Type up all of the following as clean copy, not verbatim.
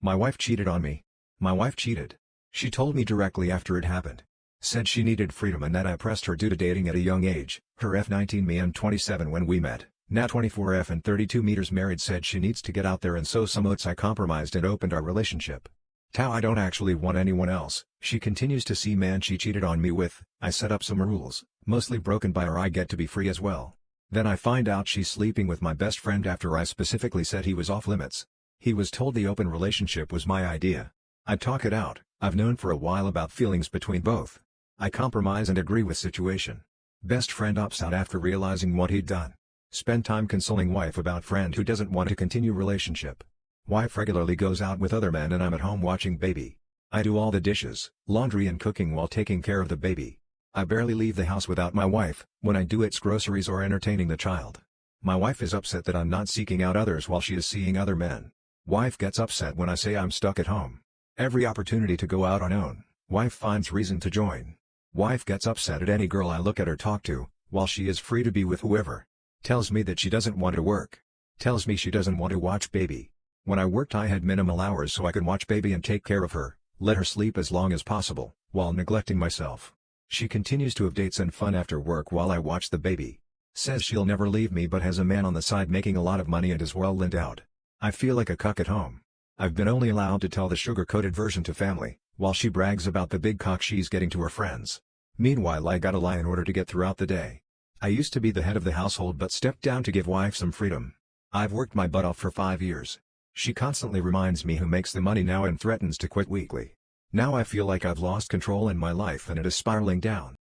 My wife cheated on me. My wife cheated. She told me directly after it happened. Said she needed freedom and that I pressed her due to dating at a young age. Her F19, me and 27 when we met, now 24 F and 32 meters married. Said she needs to get out there and sow some oats. I compromised and opened our relationship. Tao, I don't actually want anyone else. She continues to see man she cheated on me with. I set up some rules, mostly broken by her. I get to be free as well. Then I find out she's sleeping with my best friend after I specifically said he was off limits. He was told the open relationship was my idea. I talk it out. I've known for a while about feelings between both. I compromise and agree with situation. Best friend opts out after realizing what he'd done. Spend time consoling wife about friend who doesn't want to continue relationship. Wife regularly goes out with other men and I'm at home watching baby. I do all the dishes, laundry and cooking while taking care of the baby. I barely leave the house without my wife. When I do, it's groceries or entertaining the child. My wife is upset that I'm not seeking out others while she is seeing other men. Wife gets upset when I say I'm stuck at home. Every opportunity to go out on own, wife finds reason to join. Wife gets upset at any girl I look at or talk to, while she is free to be with whoever. Tells me that she doesn't want to work. Tells me she doesn't want to watch baby. When I worked I had minimal hours so I could watch baby and take care of her, let her sleep as long as possible, while neglecting myself. She continues to have dates and fun after work while I watch the baby. Says she'll never leave me but has a man on the side making a lot of money and is well endowed. I feel like a cuck at home. I've been only allowed to tell the sugar-coated version to family, while she brags about the big cock she's getting to her friends. Meanwhile I gotta lie in order to get throughout the day. I used to be the head of the household but stepped down to give wife some freedom. I've worked my butt off for 5 years. She constantly reminds me who makes the money now and threatens to quit weekly. Now I feel like I've lost control in my life and it is spiraling down.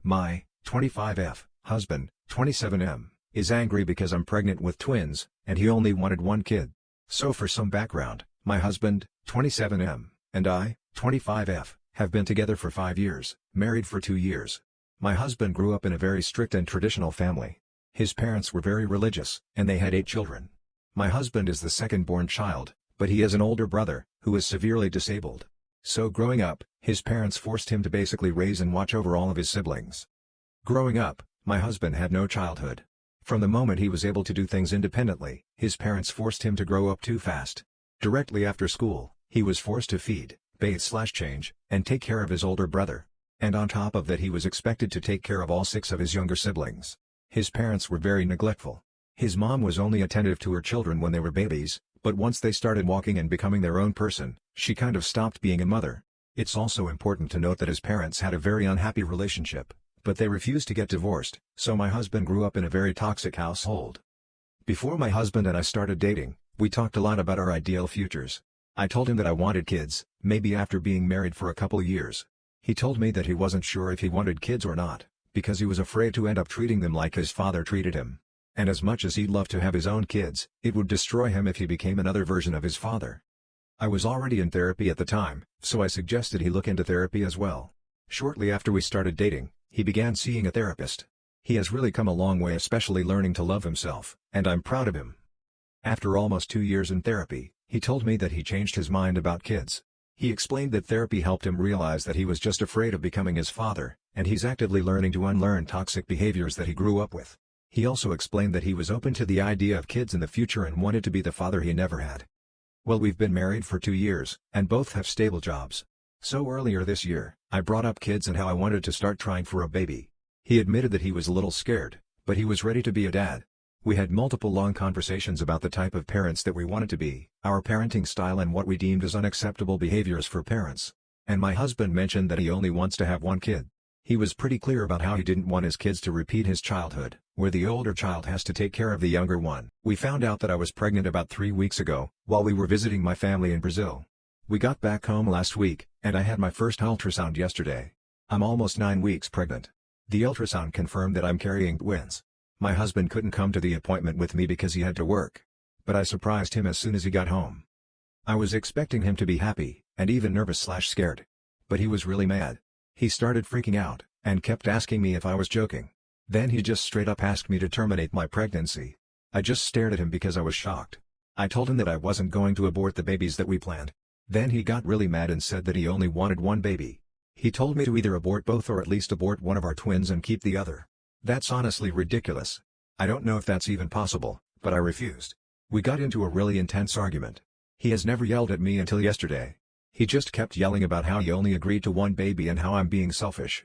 My 25F husband, 27M, is angry because I'm pregnant with twins, and he only wanted one kid. So for some background, my husband, 27M, and I, 25F, have been together for 5 years, married for 2 years. My husband grew up in a very strict and traditional family. His parents were very religious, and they had 8 children. My husband is the second-born child, but he has an older brother, who is severely disabled. So growing up, his parents forced him to basically raise and watch over all of his siblings. Growing up, my husband had no childhood. From the moment he was able to do things independently, his parents forced him to grow up too fast. Directly after school, he was forced to feed, bathe/change, and take care of his older brother. And on top of that he was expected to take care of all 6 of his younger siblings. His parents were very neglectful. His mom was only attentive to her children when they were babies, but once they started walking and becoming their own person, she kind of stopped being a mother. It's also important to note that his parents had a very unhappy relationship, but they refused to get divorced, so my husband grew up in a very toxic household. Before my husband and I started dating, we talked a lot about our ideal futures. I told him that I wanted kids, maybe after being married for a couple years. He told me that he wasn't sure if he wanted kids or not, because he was afraid to end up treating them like his father treated him. And as much as he'd love to have his own kids, it would destroy him if he became another version of his father. I was already in therapy at the time, so I suggested he look into therapy as well. Shortly after we started dating, he began seeing a therapist. He has really come a long way, especially learning to love himself, and I'm proud of him. After almost 2 years in therapy, he told me that he changed his mind about kids. He explained that therapy helped him realize that he was just afraid of becoming his father, and he's actively learning to unlearn toxic behaviors that he grew up with. He also explained that he was open to the idea of kids in the future and wanted to be the father he never had. Well, we've been married for 2 years, and both have stable jobs. So earlier this year, I brought up kids and how I wanted to start trying for a baby. He admitted that he was a little scared, but he was ready to be a dad. We had multiple long conversations about the type of parents that we wanted to be, our parenting style and what we deemed as unacceptable behaviors for parents. And my husband mentioned that he only wants to have one kid. He was pretty clear about how he didn't want his kids to repeat his childhood, where the older child has to take care of the younger one. We found out that I was pregnant about 3 weeks ago, while we were visiting my family in Brazil. We got back home last week, and I had my first ultrasound yesterday. I'm almost 9 weeks pregnant. The ultrasound confirmed that I'm carrying twins. My husband couldn't come to the appointment with me because he had to work. But I surprised him as soon as he got home. I was expecting him to be happy, and even nervous/scared. But he was really mad. He started freaking out, and kept asking me if I was joking. Then he just straight up asked me to terminate my pregnancy. I just stared at him because I was shocked. I told him that I wasn't going to abort the babies that we planned. Then he got really mad and said that he only wanted one baby. He told me to either abort both or at least abort one of our twins and keep the other. That's honestly ridiculous. I don't know if that's even possible, but I refused. We got into a really intense argument. He has never yelled at me until yesterday. He just kept yelling about how he only agreed to one baby and how I'm being selfish.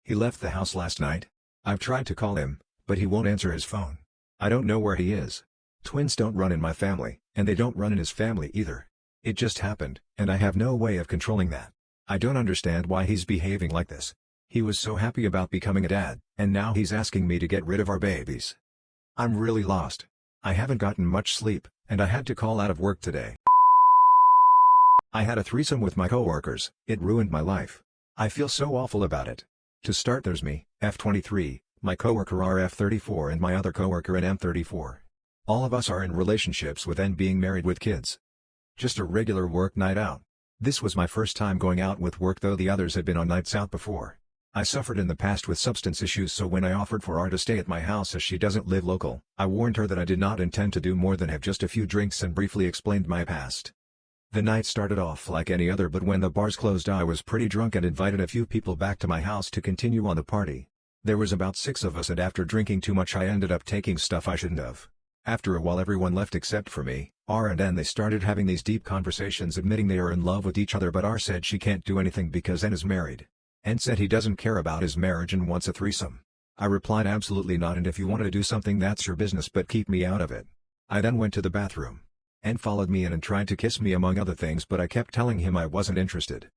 He left the house last night. I've tried to call him, but he won't answer his phone. I don't know where he is. Twins don't run in my family, and they don't run in his family either. It just happened, and I have no way of controlling that. I don't understand why he's behaving like this. He was so happy about becoming a dad, and now he's asking me to get rid of our babies. I'm really lost. I haven't gotten much sleep, and I had to call out of work today. I had a threesome with my coworkers. It ruined my life. I feel so awful about it. To start, there's me, F23, my coworker RF34 and my other coworker an M34. All of us are in relationships with and being married with kids. Just a regular work night out. This was my first time going out with work, though the others had been on nights out before. I suffered in the past with substance issues, so when I offered for R to stay at my house as she doesn't live local, I warned her that I did not intend to do more than have just a few drinks and briefly explained my past. The night started off like any other, but when the bars closed I was pretty drunk and invited a few people back to my house to continue on the party. There was about 6 of us, and after drinking too much I ended up taking stuff I shouldn't have. After a while everyone left except for me, R and N. They started having these deep conversations admitting they are in love with each other, but R said she can't do anything because N is married. N said he doesn't care about his marriage and wants a threesome. I replied absolutely not, and if you want to do something that's your business, but keep me out of it. I then went to the bathroom. N followed me in and tried to kiss me among other things, but I kept telling him I wasn't interested.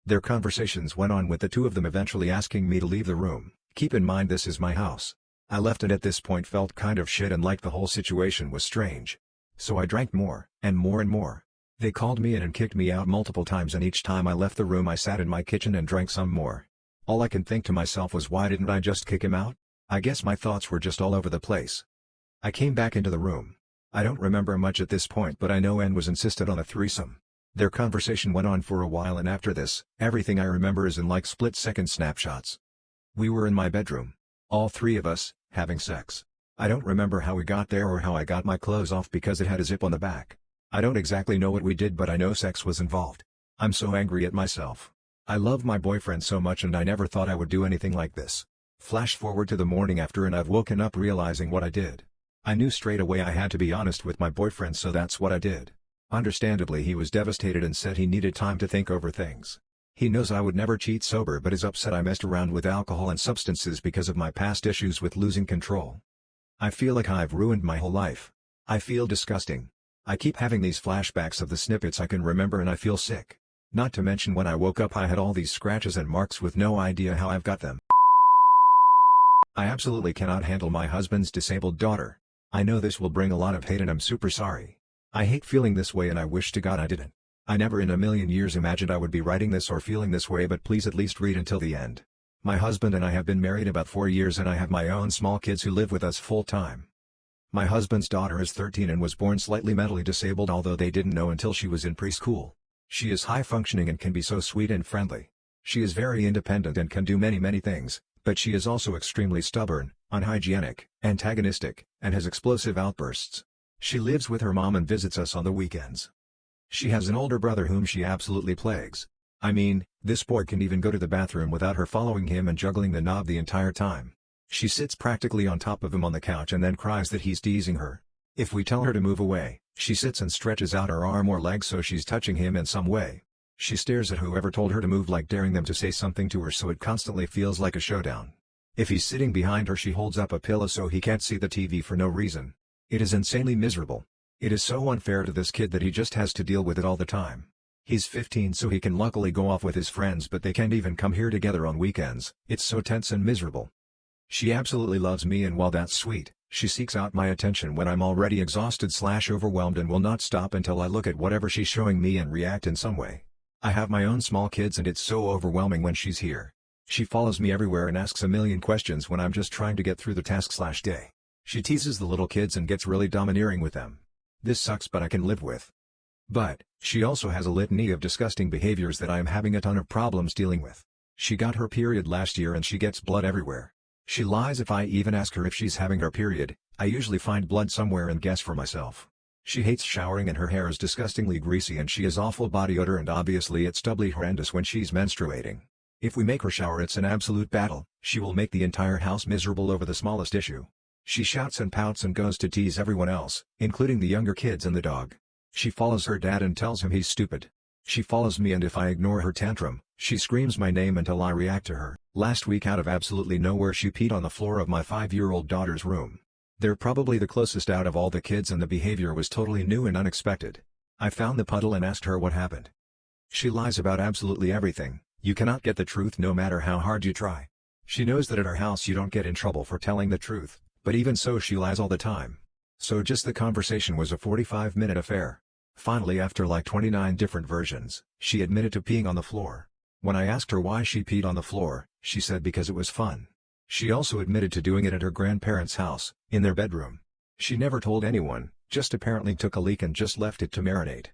Their conversations went on, with the two of them eventually asking me to leave the room. Keep in mind this is my house. I left and at this point felt kind of shit and like the whole situation was strange. So I drank more, and more and more. They called me in and kicked me out multiple times, and each time I left the room I sat in my kitchen and drank some more. All I could think to myself was, why didn't I just kick him out? I guess my thoughts were just all over the place. I came back into the room. I don't remember much at this point, but I know N was insisted on a threesome. Their conversation went on for a while, and after this, everything I remember is in like split-second snapshots. We were in my bedroom. All 3 of us, having sex. I don't remember how we got there or how I got my clothes off because it had a zip on the back. I don't exactly know what we did, but I know sex was involved. I'm so angry at myself. I love my boyfriend so much and I never thought I would do anything like this. Flash forward to the morning after and I've woken up realizing what I did. I knew straight away I had to be honest with my boyfriend, so that's what I did. Understandably he was devastated and said he needed time to think over things. He knows I would never cheat sober, but is upset I messed around with alcohol and substances because of my past issues with losing control. I feel like I've ruined my whole life. I feel disgusting. I keep having these flashbacks of the snippets I can remember and I feel sick. Not to mention when I woke up I had all these scratches and marks with no idea how I've got them. I absolutely cannot handle my husband's disabled daughter. I know this will bring a lot of hate and I'm super sorry. I hate feeling this way and I wish to God I didn't. I never in a million years imagined I would be writing this or feeling this way, but please at least read until the end. My husband and I have been married about 4 years and I have my own small kids who live with us full time. My husband's daughter is 13 and was born slightly mentally disabled, although they didn't know until she was in preschool. She is high functioning and can be so sweet and friendly. She is very independent and can do many things, but she is also extremely stubborn, unhygienic, antagonistic, and has explosive outbursts. She lives with her mom and visits us on the weekends. She has an older brother whom she absolutely plagues. I mean, this boy can even go to the bathroom without her following him and juggling the knob the entire time. She sits practically on top of him on the couch and then cries that he's teasing her. If we tell her to move away, she sits and stretches out her arm or leg so she's touching him in some way. She stares at whoever told her to move, like daring them to say something to her, so it constantly feels like a showdown. If he's sitting behind her she holds up a pillow so he can't see the TV for no reason. It is insanely miserable. It is so unfair to this kid that he just has to deal with it all the time. He's 15 so he can luckily go off with his friends, but they can't even come here together on weekends. It's so tense and miserable. She absolutely loves me, and while that's sweet, she seeks out my attention when I'm already exhausted/overwhelmed and will not stop until I look at whatever she's showing me and react in some way. I have my own small kids and it's so overwhelming when she's here. She follows me everywhere and asks a million questions when I'm just trying to get through the task/day. She teases the little kids and gets really domineering with them. This sucks, but I can live with. But, she also has a litany of disgusting behaviors that I am having a ton of problems dealing with. She got her period last year and she gets blood everywhere. She lies if I even ask her if she's having her period. I usually find blood somewhere and guess for myself. She hates showering and her hair is disgustingly greasy and she has awful body odor, and obviously it's doubly horrendous when she's menstruating. If we make her shower it's an absolute battle. She will make the entire house miserable over the smallest issue. She shouts and pouts and goes to tease everyone else, including the younger kids and the dog. She follows her dad and tells him he's stupid. She follows me, and if I ignore her tantrum, she screams my name until I react to her. Last week, out of absolutely nowhere, she peed on the floor of my 5-year-old daughter's room. They're probably the closest out of all the kids, and the behavior was totally new and unexpected. I found the puddle and asked her what happened. She lies about absolutely everything. You cannot get the truth no matter how hard you try. She knows that at our house you don't get in trouble for telling the truth, but even so she lies all the time. So just the conversation was a 45-minute affair. Finally, after like 29 different versions, she admitted to peeing on the floor. When I asked her why she peed on the floor, she said because it was fun. She also admitted to doing it at her grandparents' house, in their bedroom. She never told anyone, just apparently took a leak and just left it to marinate.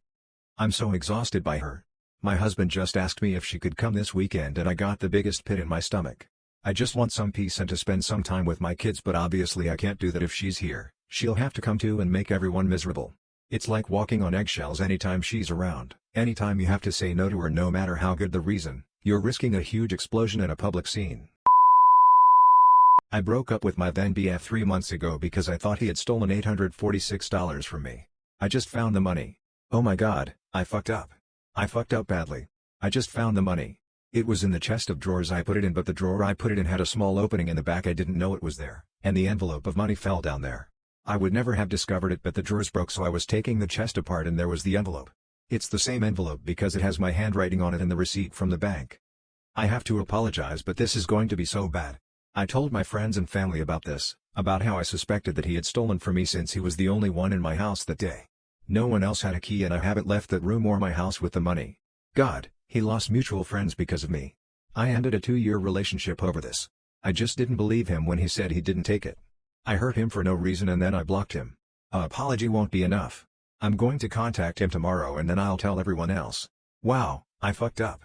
I'm so exhausted by her. My husband just asked me if she could come this weekend, and I got the biggest pit in my stomach. I just want some peace and to spend some time with my kids, but obviously I can't do that if she's here. She'll have to come too and make everyone miserable. It's like walking on eggshells anytime she's around. Anytime you have to say no to her, no matter how good the reason, you're risking a huge explosion in a public scene. I broke up with my then BF 3 months ago because I thought he had stolen $846 from me. I just found the money. Oh my god, I fucked up. I fucked up badly. I just found the money. It was in the chest of drawers I put it in, but the drawer I put it in had a small opening in the back. I didn't know it was there, and the envelope of money fell down there. I would never have discovered it, but the drawers broke, so I was taking the chest apart and there was the envelope. It's the same envelope because it has my handwriting on it and the receipt from the bank. I have to apologize, but this is going to be so bad. I told my friends and family about this, about how I suspected that he had stolen from me since he was the only one in my house that day. No one else had a key, and I haven't left that room or my house with the money. God, he lost mutual friends because of me. I ended a 2-year relationship over this. I just didn't believe him when he said he didn't take it. I hurt him for no reason and then I blocked him. An apology won't be enough. I'm going to contact him tomorrow and then I'll tell everyone else. Wow, I fucked up.